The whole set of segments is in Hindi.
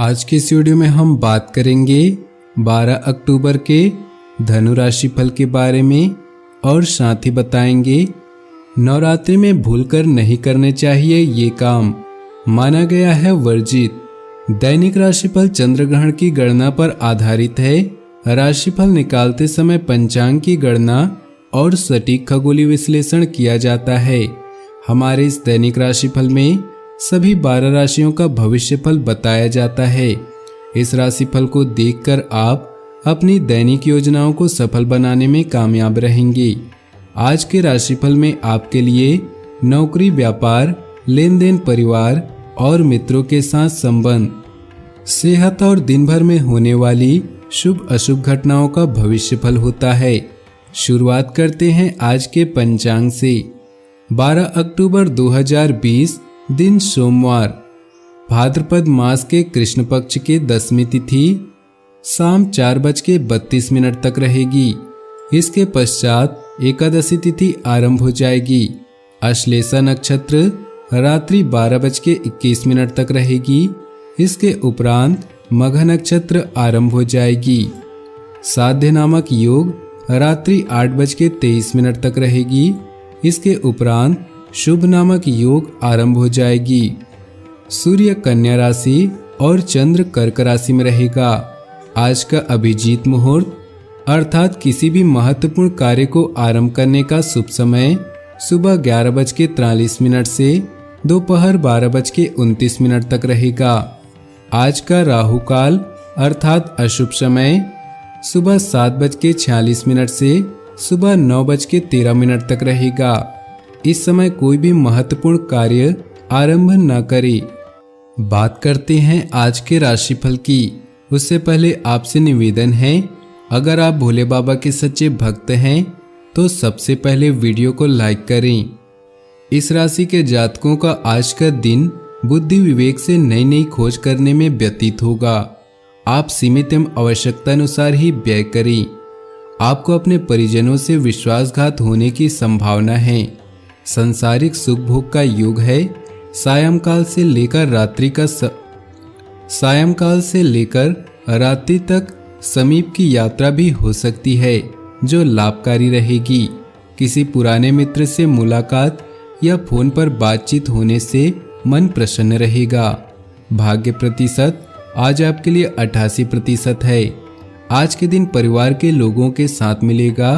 आज के इस वीडियो में हम बात करेंगे 12 अक्टूबर के धनु राशि फल के बारे में और साथ ही बताएंगे नवरात्रि में भूलकर नहीं करने चाहिए ये काम, माना गया है वर्जित। दैनिक राशिफल चंद्र ग्रहण की गणना पर आधारित है। राशिफल निकालते समय पंचांग की गणना और सटीक खगोलीय विश्लेषण किया जाता है। हमारे इस दैनिक राशिफल में सभी 12 राशियों का भविष्यफल बताया जाता है। इस राशिफल को देखकर आप अपनी दैनिक योजनाओं को सफल बनाने में कामयाब रहेंगे। आज के राशिफल में आपके लिए नौकरी, व्यापार, लेन देन, परिवार और मित्रों के साथ संबंध, सेहत और दिन भर में होने वाली शुभ अशुभ घटनाओं का भविष्यफल होता है। शुरुआत करते हैं आज के पंचांग से। 12 अक्टूबर 2020 दिन सोमवार, भाद्रपद मास के कृष्ण पक्ष के 10वीं तिथि शाम 4:32 तक रहेगी। इसके पश्चात एकादशी तिथि आरंभ हो जाएगी। अश्लेषा नक्षत्र रात्रि 12:21 तक रहेगी। इसके उपरांत मघ नक्षत्र आरंभ हो जाएगी। साध्य नामक योग रात्रि 8:23 तक रहेगी। इसके उपरांत शुभ नामक योग आरंभ हो जाएगी। सूर्य कन्या राशि और चंद्र कर्क राशि में रहेगा। आज का अभिजीत मुहूर्त अर्थात किसी भी महत्वपूर्ण कार्य को आरंभ करने का शुभ समय सुबह 11:43 से दोपहर 12:29 तक रहेगा। आज का राहु काल अर्थात अशुभ समय सुबह 7:46 से सुबह 9:13 तक रहेगा। इस समय कोई भी महत्वपूर्ण कार्य आरंभ न करें। बात करते हैं आज के राशिफल की। उससे पहले आपसे निवेदन है, अगर आप भोले बाबा के सच्चे भक्त हैं तो सबसे पहले वीडियो को लाइक करें। इस राशि के जातकों का आज का दिन बुद्धि विवेक से नई नई खोज करने में व्यतीत होगा। आप सीमित एवं आवश्यकता अनुसार ही व्यय करें। आपको अपने परिजनों से विश्वासघात होने की संभावना है। सांसारिक सुख भोग का योग है। सायंकाल से लेकर रात्रि तक समीप की यात्रा भी हो सकती है जो लाभकारी रहेगी। किसी पुराने मित्र से मुलाकात या फोन पर बातचीत होने से मन प्रसन्न रहेगा। भाग्य प्रतिशत आज आपके लिए 88% है। आज के दिन परिवार के लोगों के साथ मिलेगा।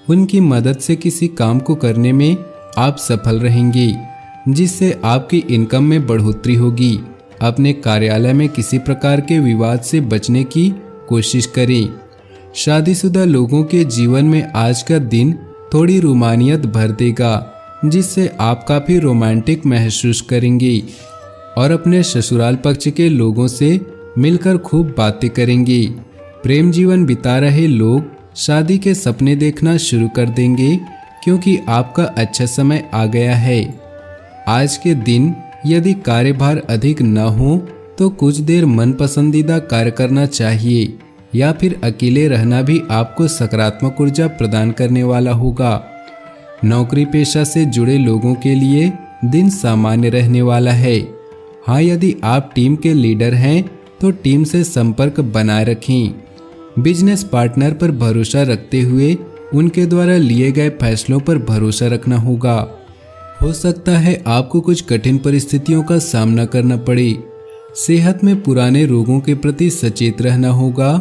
उनकी मदद से किसी काम को करने में आप सफल रहेंगे, जिससे आपकी इनकम में बढ़ोतरी होगी। अपने कार्यालय में किसी प्रकार के विवाद से बचने की कोशिश करें। शादीशुदा लोगों के जीवन में आज का दिन थोड़ी रोमानियत भर देगा, जिससे आप काफी रोमांटिक महसूस करेंगे और अपने ससुराल पक्ष के लोगों से मिलकर खूब बातें करेंगे। प्रेम जीवन बिता रहे लोग शादी के सपने देखना शुरू कर देंगे, क्योंकि आपका अच्छा समय आ गया है। आज के दिन यदि कार्यभार अधिक न हो तो कुछ देर मन पसंदीदा कार्य करना चाहिए, या फिर अकेले रहना भी आपको सकारात्मक ऊर्जा प्रदान करने वाला होगा। नौकरी पेशा से जुड़े लोगों के लिए दिन सामान्य रहने वाला है। हाँ, यदि आप टीम के लीडर हैं तो टीम से संपर्क बनाए रखें। बिजनेस पार्टनर पर भरोसा रखते हुए उनके द्वारा लिए गए फैसलों पर भरोसा रखना होगा। हो सकता है आपको कुछ कठिन परिस्थितियों का सामना करना पड़े। सेहत में पुराने रोगों के प्रति सचेत रहना होगा,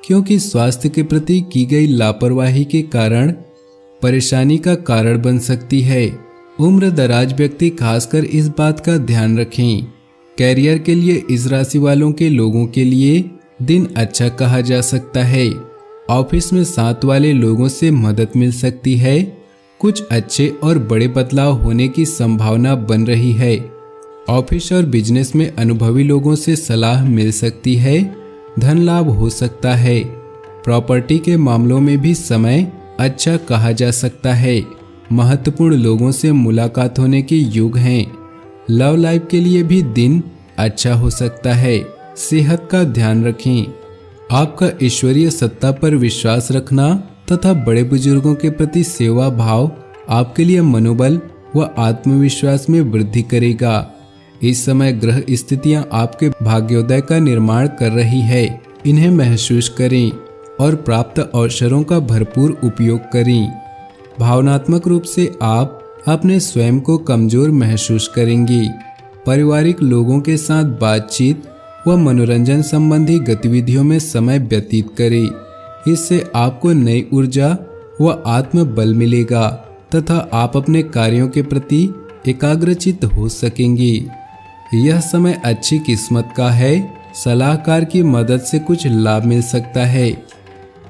क्योंकि स्वास्थ्य के प्रति की गई लापरवाही के कारण परेशानी का कारण बन सकती है। उम्र दराज व्यक्ति खासकर इस बात का ध्यान रखें। कैरियर के लिए इस राशि वालों के लोगों के लिए दिन अच्छा कहा जा सकता है। ऑफिस में साथ वाले लोगों से मदद मिल सकती है। कुछ अच्छे और बड़े बदलाव होने की संभावना बन रही है। ऑफिस और बिजनेस में अनुभवी लोगों से सलाह मिल सकती है। धन लाभ हो सकता है। प्रॉपर्टी के मामलों में भी समय अच्छा कहा जा सकता है। महत्वपूर्ण लोगों से मुलाकात होने के योग हैं। लव लाइफ के लिए भी दिन अच्छा हो सकता है। सेहत का ध्यान रखें। आपका ईश्वरीय सत्ता पर विश्वास रखना तथा बड़े बुजुर्गों के प्रति सेवा भाव आपके लिए मनोबल व आत्मविश्वास में वृद्धि करेगा। इस समय ग्रह स्थितियां आपके भाग्योदय का निर्माण कर रही है। इन्हें महसूस करें और प्राप्त अवसरों का भरपूर उपयोग करें। भावनात्मक रूप से आप अपने स्वयं को कमजोर महसूस करेंगे। पारिवारिक लोगों के साथ बातचीत व मनोरंजन संबंधी गतिविधियों में समय व्यतीत करें। इससे आपको नई ऊर्जा व आत्मबल मिलेगा तथा आप अपने कार्यों के प्रति एकाग्रचित्त हो सकेंगे। यह समय अच्छी किस्मत का है। सलाहकार की मदद से कुछ लाभ मिल सकता है।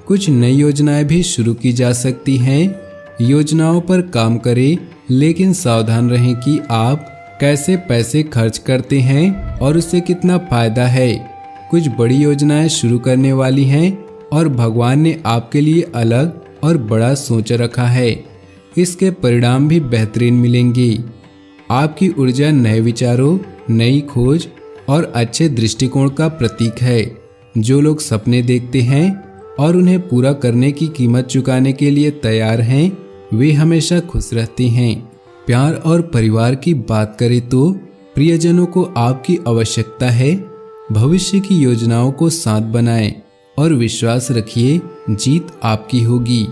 कुछ नई योजनाएं भी शुरू की जा सकती हैं। योजनाओं पर काम करें, लेकिन सावधान रहें कि आप कैसे पैसे खर्च करते हैं और उससे कितना फायदा है। कुछ बड़ी योजनाएं शुरू करने वाली हैं और भगवान ने आपके लिए अलग और बड़ा सोच रखा है। इसके परिणाम भी बेहतरीन मिलेंगे। आपकी ऊर्जा नए विचारों, नई खोज और अच्छे दृष्टिकोण का प्रतीक है। जो लोग सपने देखते हैं और उन्हें पूरा करने की कीमत चुकाने के लिए तैयार हैं, वे हमेशा खुश रहते हैं। प्यार और परिवार की बात करें तो प्रियजनों को आपकी आवश्यकता है। भविष्य की योजनाओं को साथ बनाएं और विश्वास रखिए, जीत आपकी होगी।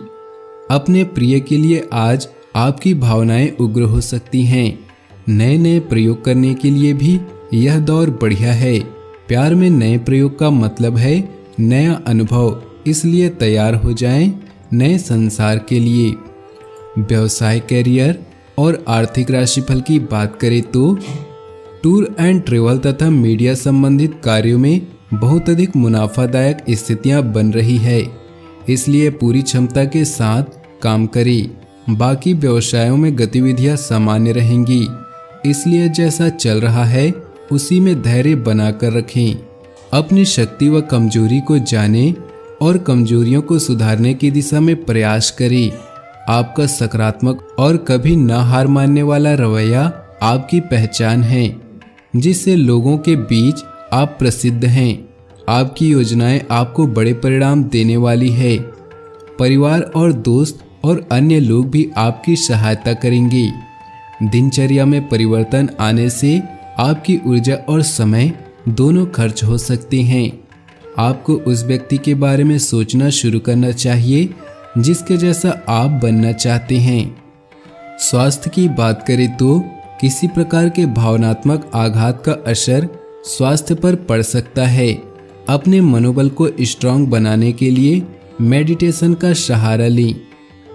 अपने प्रिय के लिए आज आपकी भावनाएं उग्र हो सकती हैं। नए नए प्रयोग करने के लिए भी यह दौर बढ़िया है। प्यार में नए प्रयोग का मतलब है नया अनुभव, इसलिए तैयार हो जाएं नए संसार के लिए। व्यवसाय, करियर और आर्थिक राशिफल की बात करें तो टूर एंड ट्रेवल तथा मीडिया संबंधित कार्यों में बहुत अधिक मुनाफादायक स्थितियां बन रही है, इसलिए पूरी क्षमता के साथ काम करें। बाकी व्यवसायों में गतिविधियां सामान्य रहेंगी, इसलिए जैसा चल रहा है उसी में धैर्य बनाकर रखें। अपनी शक्ति व कमजोरी को जानें और कमजोरियों को सुधारने की दिशा में प्रयास करें। आपका सकारात्मक और कभी न हार मानने वाला रवैया आपकी पहचान है, जिससे लोगों के बीच आप प्रसिद्ध हैं। आपकी योजनाएं आपको बड़े परिणाम देने वाली है। परिवार और दोस्त और अन्य लोग भी आपकी सहायता करेंगे। दिनचर्या में परिवर्तन आने से आपकी ऊर्जा और समय दोनों खर्च हो सकते हैं। आपको उस व्यक्ति के बारे में सोचना शुरू करना चाहिए जिसके जैसा आप बनना चाहते हैं। स्वास्थ्य की बात करें तो किसी प्रकार के भावनात्मक आघात का असर स्वास्थ्य पर पड़ सकता है। अपने मनोबल को स्ट्रांग बनाने के लिए मेडिटेशन का सहारा लें।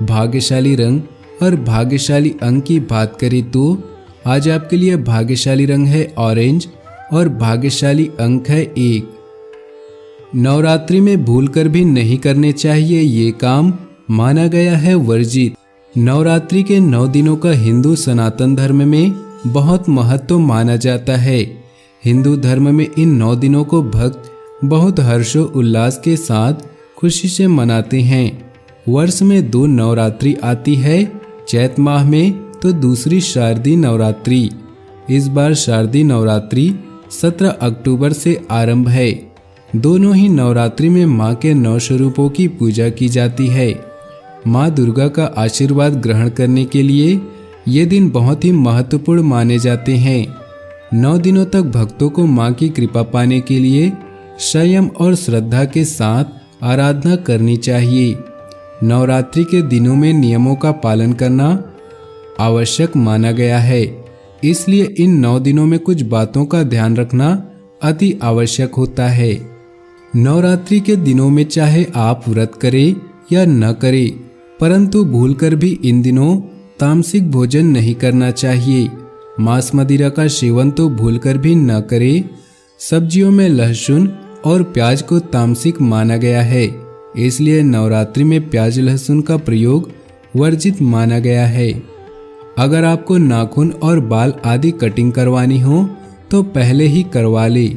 भाग्यशाली रंग और भाग्यशाली अंक की बात करें तो आज आपके लिए भाग्यशाली रंग है ऑरेंज और भाग्यशाली अंक है 1। नवरात्रि में भूलकर भी नहीं करने चाहिए ये काम, माना गया है वर्जित। नवरात्रि के 9 दिनों का हिंदू सनातन धर्म में बहुत महत्व माना जाता है। हिंदू धर्म में इन 9 दिनों को भक्त बहुत हर्षो उल्लास के साथ खुशी से मनाते हैं। वर्ष में 2 नवरात्रि आती है, चैत माह में तो दूसरी शारदीय नवरात्रि। इस बार शारदीय नवरात्रि 17 अक्टूबर से आरंभ है। दोनों ही नवरात्रि में माँ के 9 स्वरूपों की पूजा की जाती है। माँ दुर्गा का आशीर्वाद ग्रहण करने के लिए ये दिन बहुत ही महत्वपूर्ण माने जाते हैं। 9 दिनों तक भक्तों को माँ की कृपा पाने के लिए संयम और श्रद्धा के साथ आराधना करनी चाहिए। नवरात्रि के दिनों में नियमों का पालन करना आवश्यक माना गया है, इसलिए इन 9 दिनों में कुछ बातों का ध्यान रखना अति आवश्यक होता है। नवरात्रि के दिनों में चाहे आप व्रत करें या न करें, परंतु भूलकर भी इन दिनों तामसिक भोजन नहीं करना चाहिए। मांस मदिरा का सेवन तो भूलकर भी न करें। सब्जियों में लहसुन और प्याज को तामसिक माना गया है, इसलिए नवरात्रि में प्याज लहसुन का प्रयोग वर्जित माना गया है। अगर आपको नाखून और बाल आदि कटिंग करवानी हो तो पहले ही करवा ले।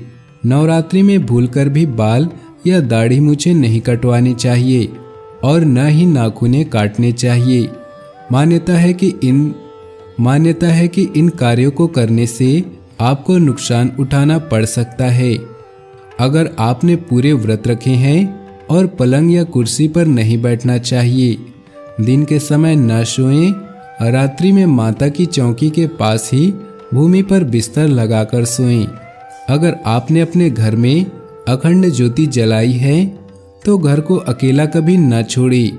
नवरात्रि में भूलकर भी बाल या दाढ़ी मूछें नहीं कटवानी चाहिए और न ही नाखूनें काटने चाहिए। मान्यता है कि इन कार्यों को करने से आपको नुकसान उठाना पड़ सकता है। अगर आपने पूरे व्रत रखे हैं और पलंग या कुर्सी पर नहीं बैठना चाहिए। दिन के समय न सोएं। रात्रि में माता की चौकी के पास ही भूमि पर बिस्तर लगाकर सोएं। अगर आपने अपने घर में अखंड ज्योति जलाई है तो घर को अकेला कभी न छोड़ें।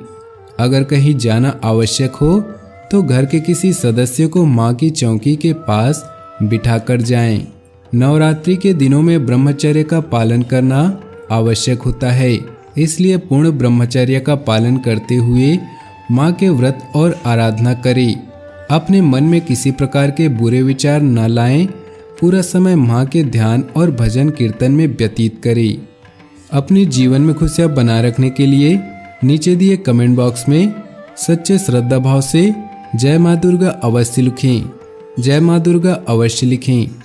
अगर कहीं जाना आवश्यक हो तो घर के किसी सदस्य को मां की चौकी के पास बिठाकर जाएं। नवरात्रि के दिनों में ब्रह्मचर्य का पालन करना आवश्यक होता है, इसलिए पूर्ण ब्रह्मचर्य का पालन करते हुए मां के व्रत और आराधना करें। अपने मन में किसी प्रकार के बुरे विचार न लाएं। पूरा समय मां के ध्यान और भजन कीर्तन में व्यतीत करें। अपने जीवन में खुशियां बनाए रखने के लिए नीचे दिए कमेंट बॉक्स में सच्चे श्रद्धा भाव से जय मां दुर्गा अवश्य लिखें। जय मां दुर्गा अवश्य लिखें।